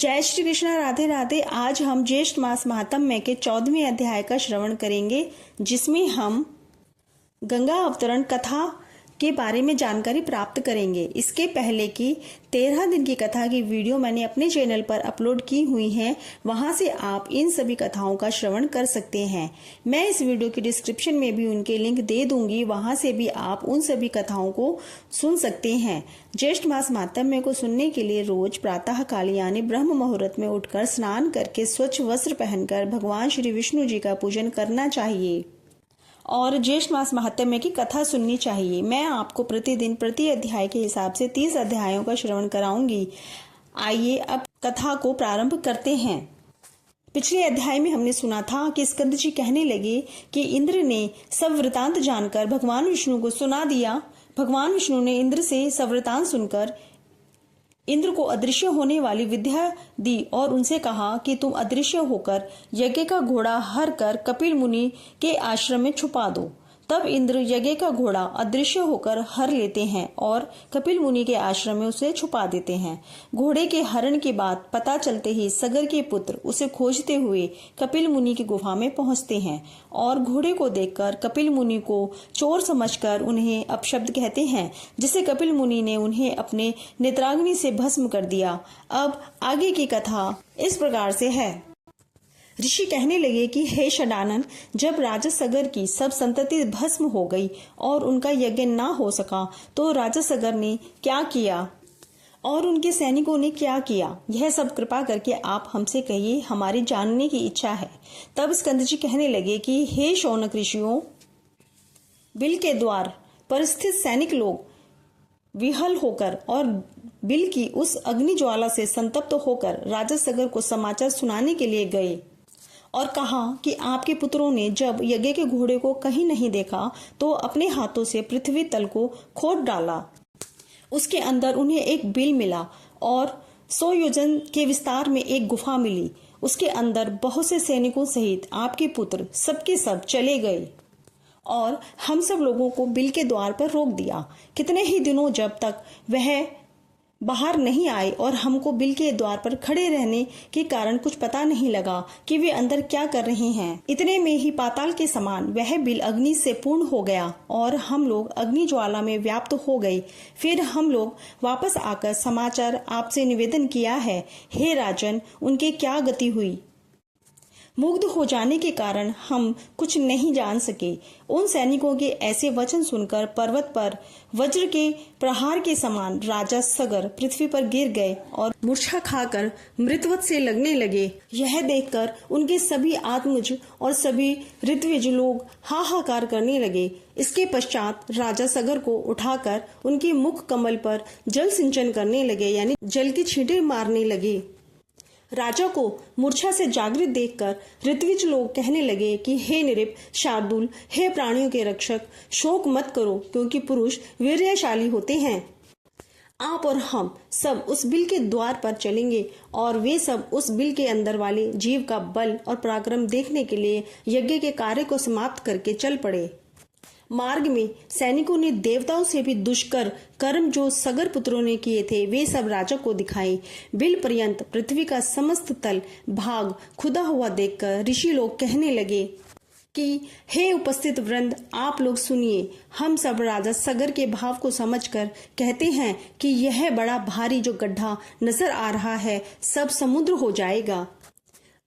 जय श्री कृष्णा, राधे राधे। आज हम ज्येष्ठ मास महात्म्य के 14वें अध्याय का श्रवण करेंगे, जिसमें हम गंगा अवतरण कथा के बारे में जानकारी प्राप्त करेंगे। इसके पहले की 13 दिन की कथा की वीडियो मैंने अपने चैनल पर अपलोड की हुई है, वहां से आप इन सभी कथाओं का श्रवण कर सकते हैं। मैं इस वीडियो की डिस्क्रिप्शन में भी उनके लिंक दे दूंगी, वहां से भी आप उन सभी कथाओं को सुन सकते हैं। ज्येष्ठ मास महात्म्य को सुनने के लिए रोज प्रातः काल यानी ब्रह्म मुहूर्त में उठकर स्नान करके स्वच्छ वस्त्र पहनकर भगवान श्री विष्णु जी का पूजन करना चाहिए और ज्येष्ठ मास महात्म्य की कथा सुननी चाहिए। मैं आपको प्रतिदिन प्रति अध्याय के हिसाब से 30 अध्यायों का श्रवण कराऊंगी। आइए अब कथा को प्रारंभ करते हैं। पिछले अध्याय में हमने सुना था कि स्कंद जी कहने लगे कि इंद्र ने सब वृतांत जानकर भगवान विष्णु को सुना दिया। भगवान विष्णु ने इंद्र से सब वृतांत सुनकर इंद्र को अदृश्य होने वाली विद्या दी और उनसे कहा कि तुम अदृश्य होकर यज्ञ का घोड़ा हर कर कपिल मुनि के आश्रम में छुपा दो। तब इंद्र यज्ञ का घोड़ा अदृश्य होकर हर लेते हैं और कपिल मुनि के आश्रम में उसे छुपा देते हैं। घोड़े के हरण की बात पता चलते ही सगर के पुत्र उसे खोजते हुए कपिल मुनि की गुफा में पहुंचते हैं और घोड़े को देखकर कपिल मुनि को चोर समझकर उन्हें अपशब्द कहते हैं, जिसे कपिल मुनि ने उन्हें अपने नेत्राग्नि से भस्म कर दिया। अब आगे की कथा इस प्रकार से है। ऋषि कहने लगे कि हे षडानन, जब राजा सगर की सब संतति भस्म हो गई और उनका यज्ञ ना हो सका तो राजा सगर ने क्या किया और उनके सैनिकों ने क्या किया, यह सब कृपा करके आप हमसे कहिए, हमारी जानने की इच्छा है। तब स्कंद जी कहने लगे कि हे शौनक ऋषियों, बिल के द्वार पर स्थित सैनिक लोग विहल होकर और बिल की उस अग्नि ज्वाला से संतप्त होकर राजा सगर को समाचार सुनाने के लिए गए और कहा कि आपके पुत्रों ने जब यज्ञ के घोड़े को कहीं नहीं देखा तो अपने हाथों से पृथ्वी तल को खोद डाला। उसके अंदर उन्हें एक बिल मिला और 100 योजन के विस्तार में एक गुफा मिली। उसके अंदर बहुत से सैनिकों सहित आपके पुत्र सबके सब चले गए और हम सब लोगों को बिल के द्वार पर रोक दिया। कितने ही दिनों जब तक वह बाहर नहीं आए और हमको बिल के द्वार पर खड़े रहने के कारण कुछ पता नहीं लगा कि वे अंदर क्या कर रहे हैं। इतने में ही पाताल के समान वह बिल अग्नि से पूर्ण हो गया और हम लोग अग्नि ज्वाला में व्याप्त हो गए। फिर हम लोग वापस आकर समाचार आपसे निवेदन किया है, हे राजन, उनकी क्या गति हुई। मुग्ध हो जाने के कारण हम कुछ नहीं जान सके। उन सैनिकों के ऐसे वचन सुनकर पर्वत पर वज्र के प्रहार के समान राजा सगर पृथ्वी पर गिर गए और मूर्छा खाकर मृतवत से लगने लगे। यह देखकर उनके सभी आत्मज और सभी ऋत्विज लोग हाहाकार करने लगे। इसके पश्चात राजा सगर को उठाकर उनके मुख कमल पर जल सिंचन करने लगे, यानी जल की छींटे मारने लगे। राजा को मूर्छा से जागृत देखकर ऋत्विज लोग कहने लगे कि हे नृप, शार्दूल, हे प्राणियों के रक्षक, शोक मत करो, क्योंकि पुरुष वीर्यशाली होते हैं। आप और हम सब उस बिल के द्वार पर चलेंगे और वे सब उस बिल के अंदर वाले जीव का बल और पराक्रम देखने के लिए यज्ञ के कार्य को समाप्त करके चल पड़े। मार्ग में सैनिकों ने देवताओं से भी दुष्कर कर्म जो सगर पुत्रों ने किए थे वे सब राजा को दिखाए। बिल पर्यंत पृथ्वी का समस्त तल भाग खुदा हुआ देखकर ऋषि लोग कहने लगे कि हे उपस्थित वृंद, आप लोग सुनिए। हम सब राजा सगर के भाव को समझकर कहते हैं कि यह बड़ा भारी जो गड्ढा नजर आ रहा है सब समुद्र हो जाएगा।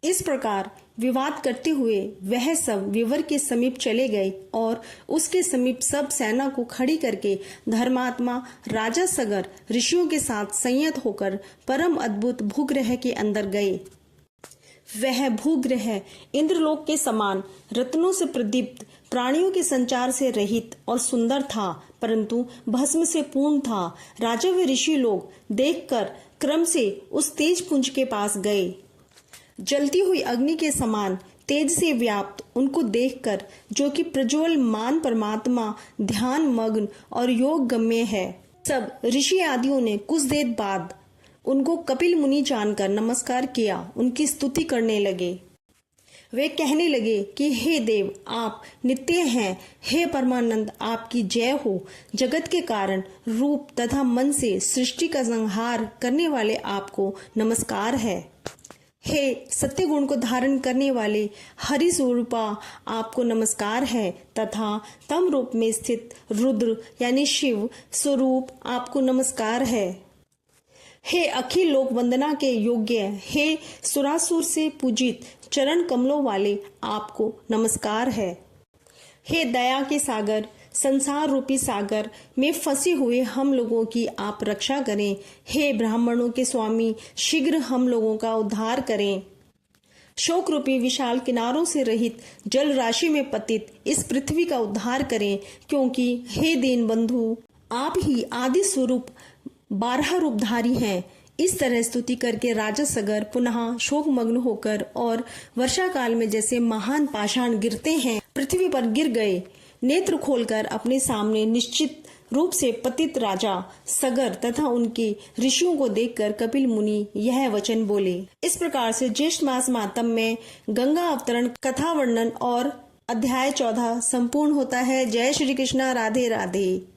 इस प्रकार विवाद करते हुए वह सब विवर के समीप चले गए और उसके समीप सब सेना को खड़ी करके धर्मात्मा राजा सगर ऋषियों के साथ संयत होकर परम अद्भुत भूग्रह के अंदर गए। वह भूग्रह इंद्रलोक के समान रत्नों से प्रदीप्त, प्राणियों के संचार से रहित और सुंदर था, परंतु भस्म से पूर्ण था। राजा व ऋषि लोग देखकर क्रम से उस तेज पुंज के पास गए। जलती हुई अग्नि के समान तेज से व्याप्त उनको देखकर, जो कि प्रज्वल मान परमात्मा ध्यान मग्न और योग गम्य है, सब ऋषि आदियों ने कुछ देर बाद उनको कपिल मुनि जानकर नमस्कार किया, उनकी स्तुति करने लगे। वे कहने लगे कि हे देव, आप नित्य हैं। हे परमानंद, आपकी जय हो। जगत के कारण, रूप तथा मन से सृष्टि का संहार करने वाले आपको नमस्कार है। हे सत्य गुण को धारण करने वाले हरि स्वरूपा, आपको नमस्कार है। तथा तम रूप में स्थित रुद्र यानी शिव स्वरूप, आपको नमस्कार है। हे अखिल लोक वंदना के योग्य, हे सुरासुर से पूजित चरण कमलों वाले, आपको नमस्कार है। हे दया के सागर, संसार रूपी सागर में फंसे हुए हम लोगों की आप रक्षा करें। हे ब्राह्मणों के स्वामी, शीघ्र हम लोगों का उद्धार करें। शोक रूपी विशाल किनारों से रहित जल राशि में पतित इस पृथ्वी का उद्धार करें, क्योंकि हे दीन बंधु, आप ही आदि स्वरूप 12 रूपधारी हैं। इस तरह स्तुति करके राजा सगर पुनः शोकमग्न होकर और वर्षा काल में जैसे महान पाषाण गिरते हैं, पृथ्वी पर गिर गए। नेत्र खोलकर अपने सामने निश्चित रूप से पतित राजा सगर तथा उनके ऋषियों को देखकर कपिल मुनि यह वचन बोले। इस प्रकार से ज्येष्ठ मास मातम में गंगा अवतरण कथा वर्णन और अध्याय 14 संपूर्ण होता है। जय श्री कृष्णा। राधे राधे।